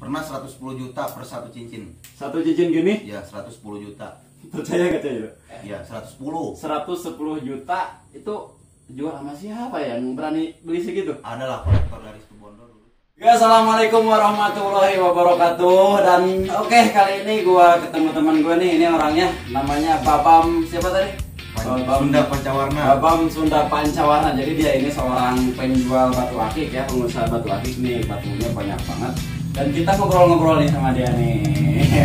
Pernah 110 juta per satu cincin. Satu cincin gini? Ya, 110 juta. Percaya gak Cah? Ya, 110. 110 juta itu jual sama siapa ya yang berani beli segitu? Ada lah kolektor dari Situbondo dulu. Ya, assalamualaikum warahmatullahi wabarakatuh. Dan oke, kali ini gua ketemu teman gua nih. Ini orangnya namanya Babam siapa tadi? Sunda Pancawarna. Babam Sunda Pancawarna. Jadi dia ini seorang penjual batu akik ya, pengusaha batu akik nih. Batunya banyak banget. Dan kita ngobrol-ngobrol nih sama dia nih.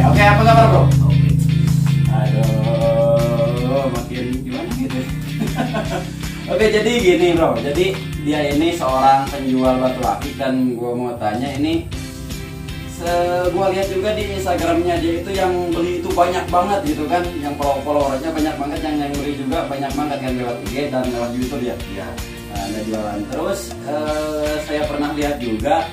Oke, apa kabar bro? Oke. Aduh, makin gimana gitu. Oke, jadi gini bro. Jadi dia ini seorang penjual batu akik dan gue mau tanya ini. Gue lihat juga di Instagramnya dia itu yang beli itu banyak banget gitu kan, yang followernya banyak banget, yang beli juga banyak banget kan lewat IG dan lewat YouTube ya. Ya. Nah, ada jualan. Terus saya pernah lihat juga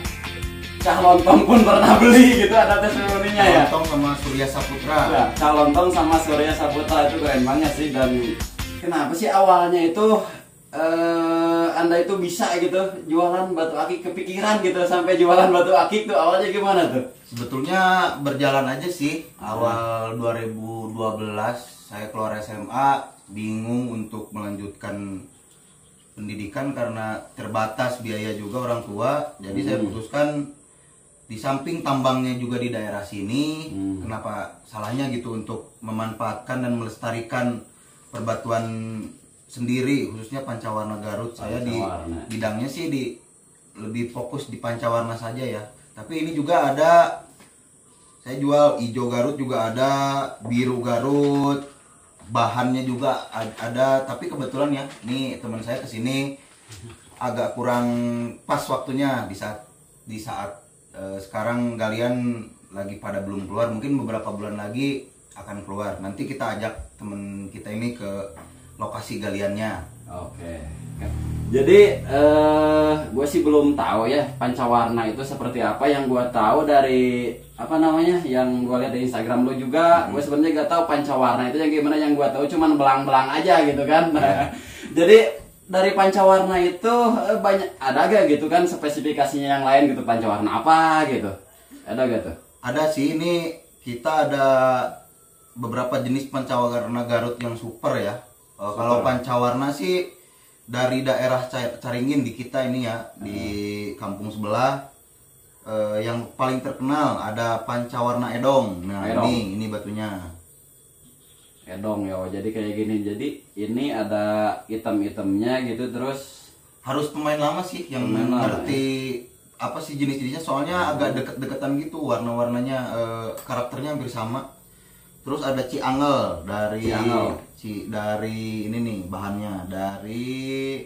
Cah Lontong pun pernah beli gitu, ada testimoninya ya. Lontong sama Surya Saputra. Ya, Cah Lontong sama Surya Saputra itu keren banget sih. Dan kenapa sih awalnya itu Anda itu bisa gitu jualan batu akik, kepikiran gitu sampai jualan batu akik tuh awalnya gimana tuh? Sebetulnya berjalan aja sih. Awal 2012 saya keluar SMA, bingung untuk melanjutkan pendidikan karena terbatas biaya juga orang tua. Jadi saya putuskan di samping tambangnya juga di daerah sini, kenapa salahnya gitu untuk memanfaatkan dan melestarikan perbatuan sendiri, khususnya Pancawarna Garut. Saya di bidangnya sih lebih fokus di Pancawarna saja ya. Tapi ini juga ada, saya jual hijau Garut juga ada, biru Garut, bahannya juga ada. Tapi kebetulan ya, nih teman saya kesini agak kurang pas waktunya di saat sekarang galian lagi pada belum keluar, mungkin beberapa bulan lagi akan keluar. Nanti kita ajak temen kita ini ke lokasi galiannya. Oke. Jadi gue sih belum tahu ya Pancawarna itu seperti apa. Yang gue tahu dari apa namanya, yang gue lihat di Instagram lo juga, gue sebenarnya gak tahu Pancawarna itu yang gimana. Yang gue tahu cuman belang-belang aja gitu kan. Jadi dari Pancawarna itu banyak, ada gak gitu kan spesifikasinya yang lain gitu, Pancawarna apa gitu? Ada gak tuh? Ada sih, ini kita ada beberapa jenis Pancawarna Garut yang super ya. Kalau Pancawarna sih dari daerah Caringin di kita ini ya, di kampung sebelah, yang paling terkenal ada Pancawarna Edong. Nah, Edong. Ini batunya. Edong ya, jadi kayak gini. Jadi ini ada item-itemnya gitu, terus harus pemain lama sih yang ngerti apa sih jenis-jenisnya, soalnya agak deket-deketan gitu warna-warnanya, karakternya hampir sama. Terus ada Ciangel dari ini nih bahannya dari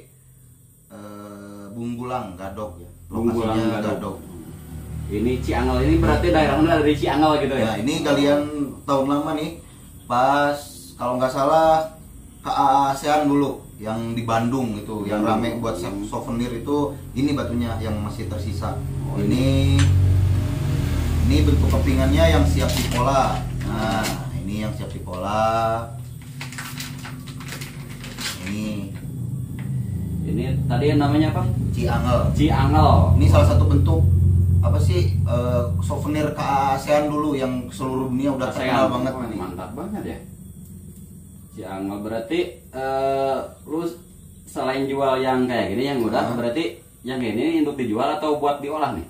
Bunggulang Gadog ya. Lokasinya Gadog. Ini Ciangel ini berarti daerahnya dari Ciangel gitu ya. Nah, ini galian tahun lama nih. Pas kalau nggak salah KA ASEAN dulu yang di Bandung itu, yang rame buat souvenir itu, ini batunya yang masih tersisa. Ini bentuk kepingannya yang siap dipola. Nah, ini yang siap dipola. Ini tadi yang namanya apa? Ciangel. Ciangel. Ini salah satu bentuk apa sih, souvenir KA ASEAN dulu yang seluruh dunia udah terkenal banget. Mantap banget ya. Ciangel berarti lu selain jual yang kayak gini yang udah, berarti yang ini untuk dijual atau buat diolah nih?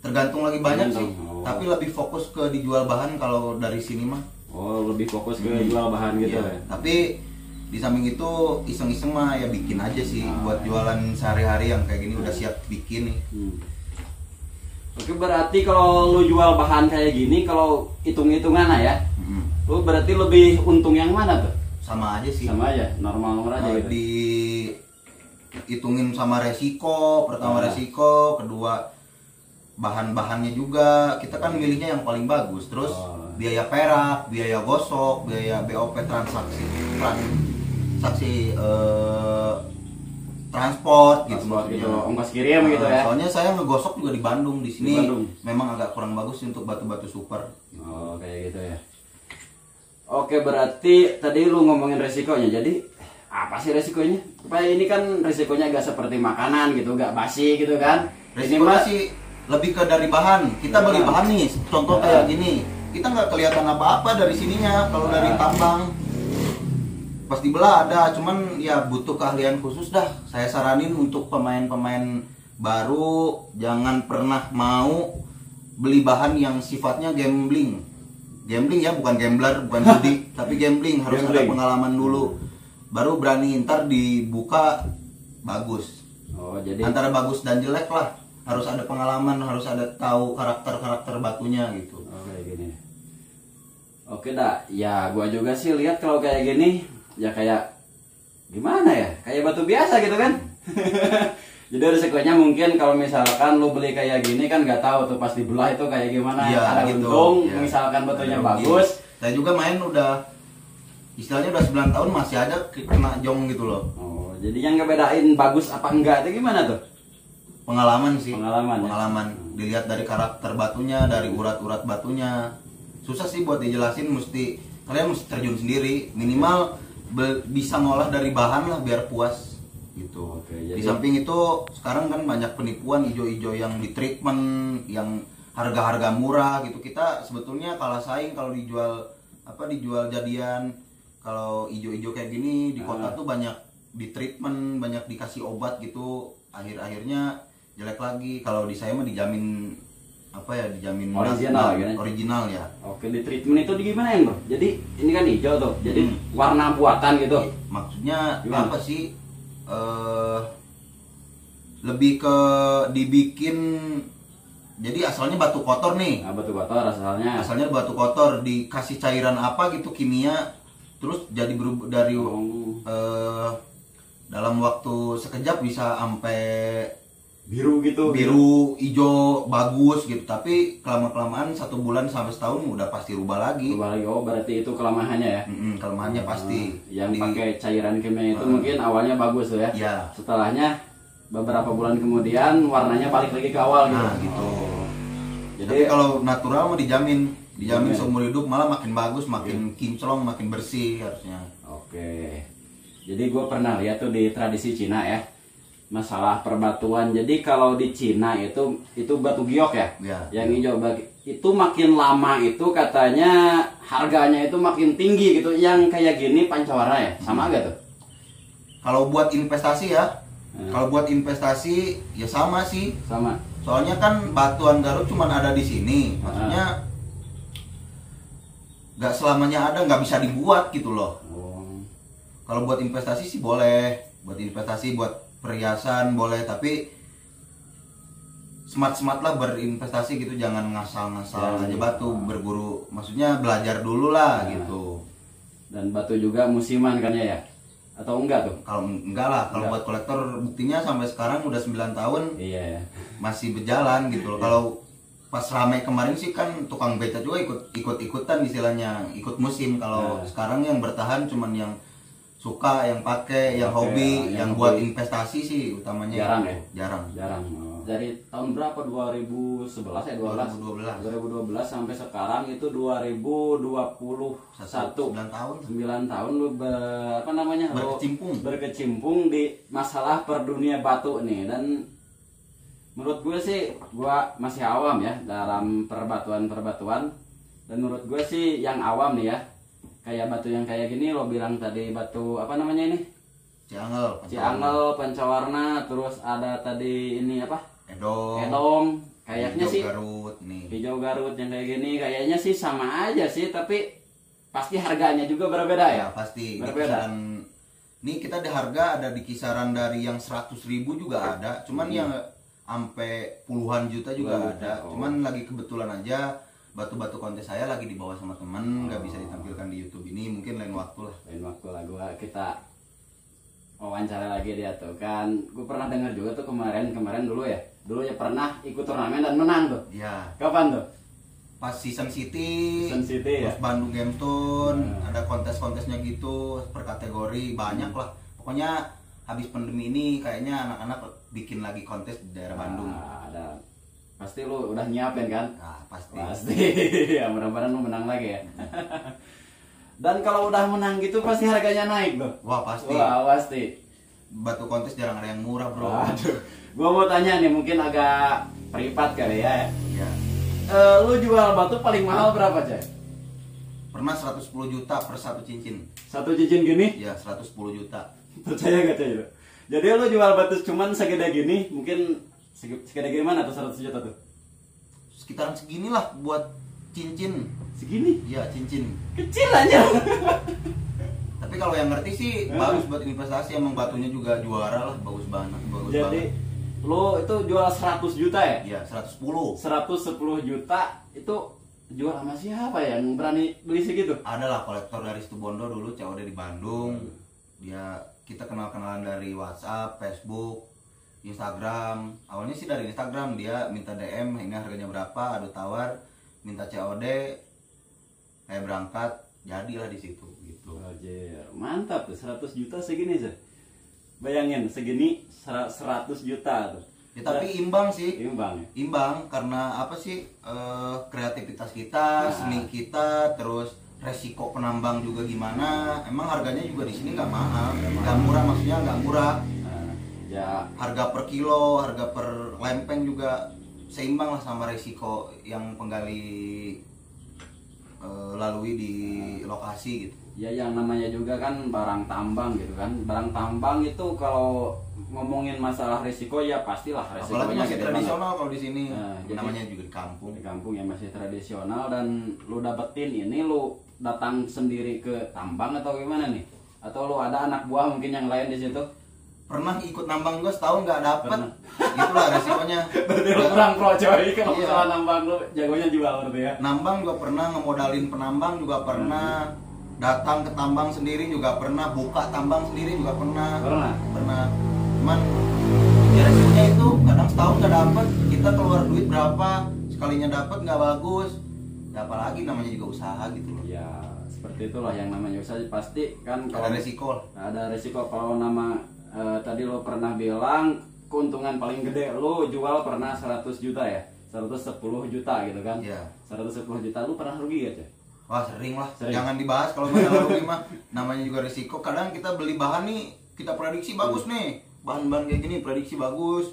Tergantung lagi banyak sih. Tapi lebih fokus ke dijual bahan kalau dari sini mah. Oh, lebih fokus ke jual bahan gitu ya. Tapi di samping itu iseng-iseng mah ya bikin aja sih, buat jualan sehari-hari yang kayak gini udah siap bikin nih. Oke, berarti kalau lu jual bahan kayak gini, kalau hitung-hitungan ya, lu berarti lebih untung yang mana tuh? Sama aja sih. Sama aja, normal aja gitu. Dihitungin sama resiko, pertama resiko, kedua bahan-bahannya juga. Kita kan milihnya yang paling bagus. Terus biaya perak, biaya gosok, biaya BOP transaksi transport gitu, ongkos kirim gitu ya. Soalnya saya ngegosok juga di Bandung. Di sini memang agak kurang bagus untuk batu-batu super. Oh, kayak gitu ya. Oke, berarti tadi lu ngomongin resikonya. Jadi apa sih resikonya? Supaya ini kan resikonya agak seperti makanan gitu, gak basi gitu kan. Resikonya sih lebih ke dari bahan. Kita beli bahan nih, contoh kayak gini, kita nggak kelihatan apa-apa dari sininya. Kalau dari tambang pas dibelah ada, cuman ya butuh keahlian khusus dah. Saya saranin untuk pemain-pemain baru jangan pernah mau beli bahan yang sifatnya gambling ya, bukan gambler, bukan judi tapi gambling. Harus ada pengalaman dulu baru berani, ntar dibuka bagus. Jadi antara bagus dan jelek lah, harus ada pengalaman, harus ada tahu karakter batunya gitu. kayak gini. Oke dah, ya gua juga sih lihat kalau kayak gini ya kayak gimana ya, kayak batu biasa gitu kan. Jadi resikonya mungkin kalau misalkan lu beli kayak gini kan nggak tahu tuh pas dibelah itu kayak gimana. Ya, ada gitu. untung, Ya. misalkan batunya Ada bagus. Saya juga main udah istilahnya udah 9 tahun masih ada kena jong gitu loh. Jadi yang ngebedain bagus apa enggak itu gimana tuh? Pengalaman sih. Pengalaman. Dilihat dari karakter batunya, dari urat-urat batunya. Susah sih buat dijelasin, kalian mesti terjun sendiri, minimal bisa ngolah dari bahan lah biar puas gitu. Jadi... Di samping itu sekarang kan banyak penipuan ijo-ijo yang di treatment, yang harga-harga murah gitu. Kita sebetulnya kalah saing kalau dijual jadian. Kalau ijo-ijo kayak gini di kota tuh banyak di treatment, banyak dikasih obat gitu, akhirnya jelek lagi. Kalau di saya mah dijamin dijamin original ya. Oke, di treatment itu gimana ya bro? Jadi ini kan hijau tuh, jadi warna buatan gitu. Maksudnya gimana? Apa sih? Lebih ke dibikin, jadi asalnya batu kotor nih. Batu kotor asalnya batu kotor, dikasih cairan apa gitu kimia, terus jadi berubah dari dalam waktu sekejap bisa sampai biru gitu, biru hijau bagus gitu. Tapi kelamaan 1 bulan sampai setahun udah pasti rubah lagi. Berarti itu kelemahannya ya. Kelemahannya pasti yang pakai cairan kimia itu mungkin awalnya bagus tuh ya. Setelahnya beberapa bulan kemudian warnanya balik lagi ke awal gitu. Gitu. Jadi tapi kalau natural mah dijamin seumur hidup, malah makin bagus, makin kinclong, makin bersih harusnya. Oke. Jadi gue pernah lihat tuh di tradisi Cina ya, masalah perbatuan. Jadi kalau di Cina itu batu giok ya, yang hijau itu makin lama itu katanya harganya itu makin tinggi gitu. Yang kayak gini pancawarna ya, sama agak tuh? Kalau buat investasi ya, kalau buat investasi ya sama sih. Sama. Soalnya kan batuan Garut cuma ada di sini, maksudnya nggak selamanya ada, nggak bisa dibuat gitu loh. Kalau buat investasi sih boleh, buat investasi, buat perhiasan boleh, tapi smart lah berinvestasi gitu, jangan ngasal-ngasal aja batu, berguru, maksudnya belajar dulu lah gitu. Dan batu juga musiman kan ya? Atau enggak tuh? Kalau enggak lah, kalau buat kolektor buktinya sampai sekarang udah 9 tahun masih berjalan gitu loh. Kalau pas rame kemarin sih kan tukang beca juga ikut-ikutan istilahnya, ikut musim. Kalau sekarang yang bertahan cuman yang suka, yang pakai, yang hobi, yang buat investasi sih utamanya jarang. Dari tahun berapa? 2011 ya? 2012 sampai sekarang itu 2021. 9 tahun. 9 tahun lu berkecimpung di masalah perdunia batu nih. Dan menurut gue sih, gue masih awam ya dalam perbatuan. Dan menurut gue sih yang awam nih ya, kayak batu yang kayak gini lo bilang tadi, batu apa namanya ini? Ciangel, pancawarna, terus ada tadi ini apa? Edong. Kayaknya sih hijau Garut yang kayak gini kayaknya sih sama aja sih, tapi pasti harganya juga berbeda ya? Pasti berbeda. Nih kita di harga ada di kisaran dari yang 100.000 juga ada, cuman yang sampai puluhan juta juga ada. Cuman lagi kebetulan aja batu-batu kontes saya lagi dibawa sama temen, nggak bisa ditampilkan di YouTube ini, mungkin lain waktu lah. Kita wawancara lagi dia tuh kan. Gue pernah dengar juga tuh kemarin dulu ya pernah ikut turnamen dan menang tuh. Kapan tuh? Pas Season City terus ya. Bandung Game Tune, ada kontes-kontesnya gitu per kategori, banyak lah. Pokoknya habis pandemi ini kayaknya anak-anak bikin lagi kontes di daerah Bandung. Ada. Pasti lu udah nyiapin kan? Pasti. Ya mudah-mudahan lu menang lagi ya. Dan kalau udah menang gitu pasti harganya naik bro. Wah pasti. Pasti. Batu kontes jarang ada yang murah bro. Aduh. Gua mau tanya nih, mungkin agak Privat kali ya. Ya. Lu jual batu paling mahal berapa, Cek? Pernah 110 juta per satu cincin. Satu cincin gini? Ya, 110 juta. Percaya gak, Cek? Jadi lu jual batu cuman segede gini, mungkin segede gimana tuh 100 juta tuh? Sekitaran seginilah buat cincin. Segini? Ya, cincin. Kecil aja. Tapi kalau yang ngerti sih bagus buat investasi, emang batunya juga juara lah, bagus banget, bagus Jadi banget. lu itu jual 100 juta ya? Ya, 110. 110 juta itu jual sama siapa ya yang berani beli segitu? Ada lah kolektor dari Situbondo dulu, COD di Bandung. Dia kita kenal-kenalan dari WhatsApp, Facebook, Instagram. Awalnya sih dari Instagram, dia minta DM, ini harganya berapa, adu tawar, minta COD, saya berangkat, jadilah di situ gitu. Anjir, mantap tuh 100 juta segini sih. Bayangin segini 100 juta tuh. Ya tapi imbang sih. Imbang ya. Imbang karena apa sih, kreativitas kita, seni kita, terus resiko penambang juga gimana. Emang harganya juga di sini nggak mahal, nggak murah, maksudnya nggak murah. Ya Harga per kilo, harga per lempeng juga seimbang lah sama resiko yang penggali lalui di lokasi gitu. ya yang namanya juga kan barang tambang gitu kan. Barang tambang itu kalau ngomongin masalah risiko ya pastilah Apalagi risikonya masih gede tradisional kalau di sini, jadi- namanya juga di kampung. banget. Di kampung ya masih tradisional, dan lu dapetin ini lu datang sendiri ke tambang atau gimana nih? Atau lu ada anak buah mungkin yang lain di situ? Pernah ikut nambang juga setahun nggak dapet, Pernah. itulah resikonya. Berarti lu kurang pro coy kalau Iya. masalah nambang, lu jagonya jual berarti ya. Nambang juga pernah, ngemodalin penambang juga pernah, datang ke tambang sendiri juga pernah, buka tambang sendiri juga pernah. Pernah. Cuman ya resikonya itu kadang setahun nggak dapet, kita keluar duit berapa, sekalinya dapet nggak bagus. Ya apalagi namanya juga usaha gitu loh. Ya seperti itulah yang namanya usaha, pasti kan Ada kalau resiko. ada resiko. Kalau nama tadi lo pernah bilang keuntungan paling gede lo jual pernah 100 juta ya, 110 juta gitu kan. Iya. 110 juta lu pernah rugi gak, Cek? Wah sering lah, Sering. jangan dibahas kalau masalah rugi mah. Namanya juga resiko. Kadang kita beli bahan nih, kita prediksi bagus nih, bahan-bahan kayak gini prediksi bagus.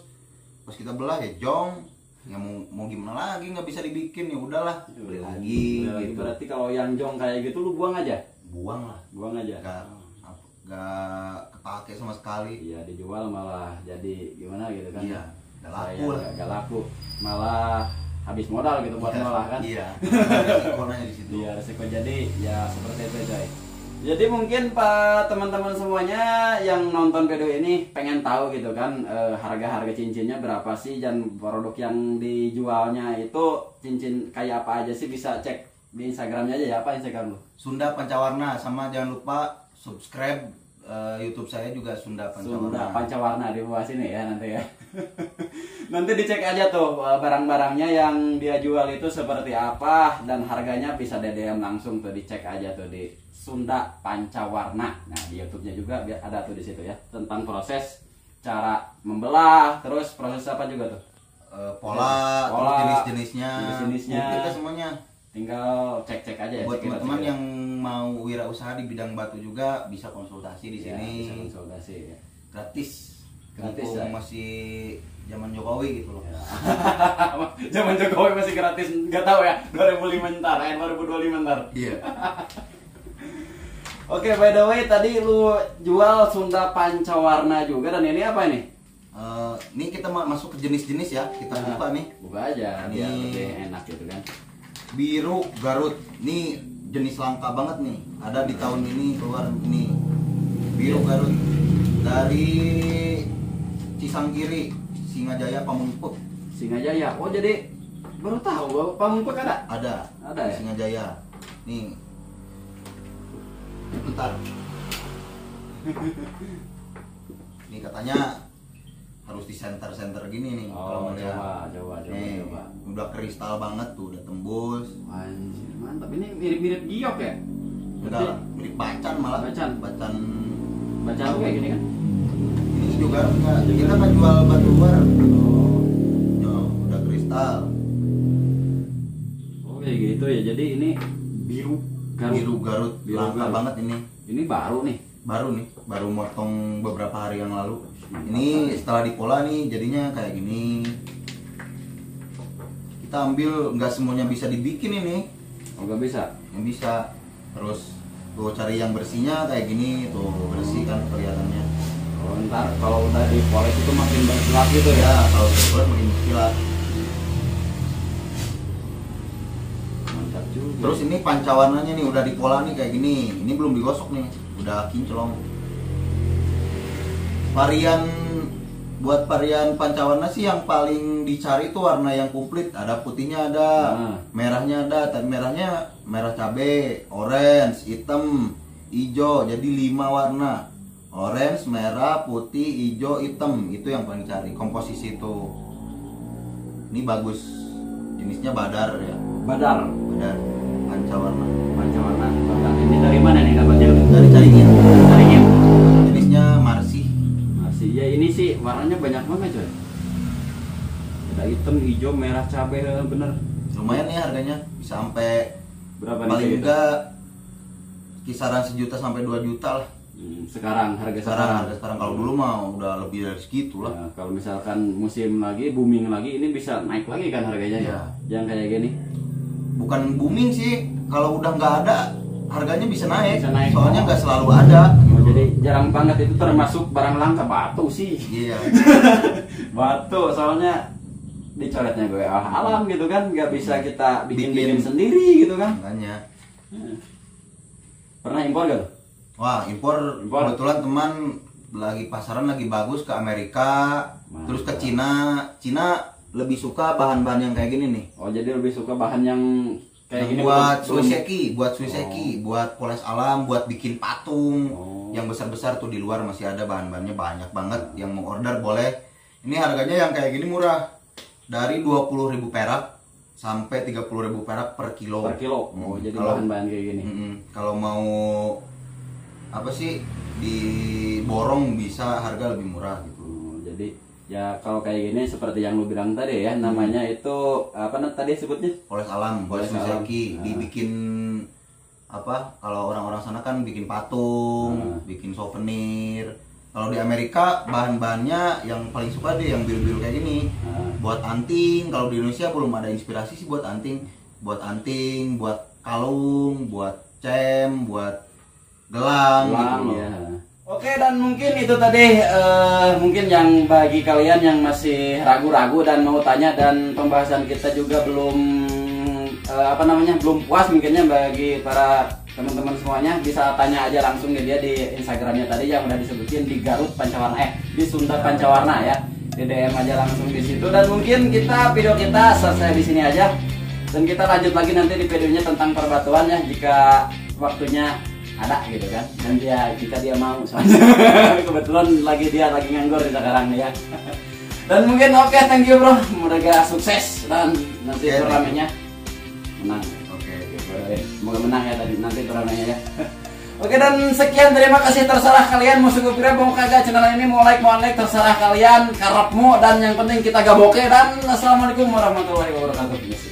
Pas kita belah ya jong, nggak mau gimana lagi, nggak bisa dibikin, ya udahlah beli lagi Udah, gitu. berarti kalau yang jong kayak gitu lu buang aja. Buang lah, Buang aja. nggak kepake sama sekali. Iya, dijual malah jadi gimana gitu kan. Iya, nggak laku Sayang, lah. nggak laku. Malah habis modal gitu buat Iya, ngolah kan. Iya, resikonya di situ. Iya, resiko. Jadi ya seperti itu, coy. Jadi mungkin Pak teman-teman semuanya yang nonton video ini pengen tahu gitu kan, harga-harga cincinnya berapa sih, dan produk yang dijualnya itu cincin kayak apa aja sih, bisa cek di Instagramnya aja ya. Apa Instagram lu? Sunda Pancawarna, sama jangan lupa subscribe YouTube saya juga Sunda Pancawarna. Sunda Pancawarna di bawah sini ya nanti ya. Nanti dicek aja tuh barang-barangnya yang dia jual itu seperti apa, dan harganya bisa DM langsung tuh, dicek aja tuh di Sunda Pancawarna. Nah, di YouTube-nya juga ada tuh di situ ya, tentang proses cara membelah, terus proses apa juga tuh. Pola, terus jenis-jenisnya, jenis-jenisnya. kita semuanya. Tinggal cek-cek aja ya. Buat cek-cek teman-teman aja. yang mau wirausaha di bidang batu juga bisa konsultasi di Ya, sini. bisa konsultasi ya. Gratis. Gratis, Mumpung ya. masih zaman Jokowi gitu loh. Zaman Jokowi masih gratis, nggak tahu ya. 2005 ntar, 2025 ntar. Iya. Oke, by the way, tadi lu jual Sunda Pancawarna juga, dan ini apa ini? Ini kita masuk ke jenis-jenis ya. Kita buka nih. Buka aja, biar Ini- lebih enak gitu kan. Biru Garut. Ini jenis langka banget nih. Ada di tahun ini keluar ini. Biru Garut dari Cisanggiri, Singajaya, Pamengpeuk. Singajaya. Oh, jadi baru tahu bahwa Pamengpeuk ada? Ada. Ada ya? Singajaya. Nih. Bentar. Ini katanya harus di center gini nih Oh, mau lihat. coba. Nih, udah kristal banget tuh, udah tembus. Anjir, mantap. Ini mirip-mirip giok ya? Udah mirip bacan malah. Bacan. Bacan. Baca kayak gini kan? Ini juga enggak. Kita nggak jual batu luar. Oh. Udah kristal. Oh, kayak gitu ya. Jadi ini biru Garut. Biru Garut. Biru Langka Garut. banget ini. Ini baru nih. Baru motong beberapa hari yang lalu. Ini setelah dipola nih jadinya kayak gini. kita ambil, nggak semuanya bisa dibikin ini. Oh, nggak bisa. Yang bisa. Terus tuh cari yang bersihnya kayak gini tuh, bersih kan kelihatannya. Oh, ntar kalau udah dipoles itu makin berkilat gitu ya. Ya kalau dipoles makin berkilat. Mantap juga. Terus ini panca warnanya nih udah dipola nih kayak gini. Ini belum digosok nih, udah kinclong. Buat varian panca warna sih yang paling dicari itu warna yang komplit. Ada putihnya ada, merahnya ada. Tapi merahnya merah cabe, orange, hitam, hijau. Jadi 5 warna. Orange, merah, putih, hijau, hitam. Itu yang paling dicari. Komposisi itu. Ini bagus. Jenisnya badar ya. Badar. Badar. Panca warna. Panca warna. Badar. Ini dari mana nih dapatnya? Dari Caringin. Caringin. Jenisnya Marsi. Masih ya, ini sih warnanya banyak banget coy. Ada hitam, hijau, merah, cabai, bener. Lumayan nih harganya, bisa sampai Berapa paling nih? enggak kisaran 1 juta sampai 2 juta lah. Sekarang harga sekarang. Harga sekarang kalau dulu mah udah lebih dari segitu lah. Ya, kalau misalkan musim lagi booming lagi, ini bisa naik lagi kan harganya ya. Yang kayak gini. Bukan booming sih, kalau udah nggak ada harganya bisa naik. Bisa naik. Soalnya nggak selalu ada. Oh, jadi jarang banget itu termasuk barang langka. Batu sih. Iya. Batu soalnya dicoretnya gue alam gitu kan, nggak bisa kita bikin sendiri gitu kan. Makanya. Pernah impor gak? Wah, impor. Kebetulan teman lagi pasaran lagi bagus ke Amerika, terus ke Cina. Cina lebih suka bahan-bahan yang kayak gini nih. Oh, jadi lebih suka bahan yang kayak gini buat suiseki, buat poles alam, buat bikin patung. Yang besar-besar tuh di luar masih ada bahan-bahannya banyak banget. Yang mau order boleh. Ini harganya yang kayak gini murah. Dari 20.000 perak sampai 30.000 perak per kilo. Per kilo. Oh, jadi bahan-bahan kayak gini. Kalau mau apa sih diborong bisa harga lebih murah gitu. Jadi ya kalau kayak gini seperti yang lu bilang tadi ya, namanya itu apa tadi sebutnya? Poles alam, poles suiseki. Dibikin apa? Kalau orang-orang sana kan bikin patung, bikin souvenir. Kalau di Amerika bahan-bahannya yang paling suka deh yang biru-biru kayak gini. Buat anting. Kalau di Indonesia belum ada inspirasi sih buat anting. Buat anting, buat kalung, buat cem, buat gelang gitu loh. Ya. Oke, dan mungkin itu tadi mungkin yang bagi kalian yang masih ragu-ragu dan mau tanya, dan pembahasan kita juga belum belum puas mungkinnya bagi para teman-teman semuanya, bisa tanya aja langsung ke dia di Instagramnya tadi yang udah disebutin di Garut Pancawarna di Sunda Pancawarna ya. Di DM aja langsung di situ, dan mungkin video kita selesai di sini aja, dan kita lanjut lagi nanti di videonya tentang perbatuan ya, jika waktunya ada gitu kan, dan jika dia mau soalnya kebetulan dia lagi nganggur sekarang nih ya. Dan mungkin oke, thank you bro, semoga sukses dan nanti turnamennya menang. Semoga menang ya tadi nanti turnamennya ya. Oke, dan sekian, terima kasih, terserah kalian mau suka pira mau kagak channel ini, mau like terserah kalian, karepmu, dan yang penting kita gaboke, dan assalamualaikum warahmatullahi wabarakatuh.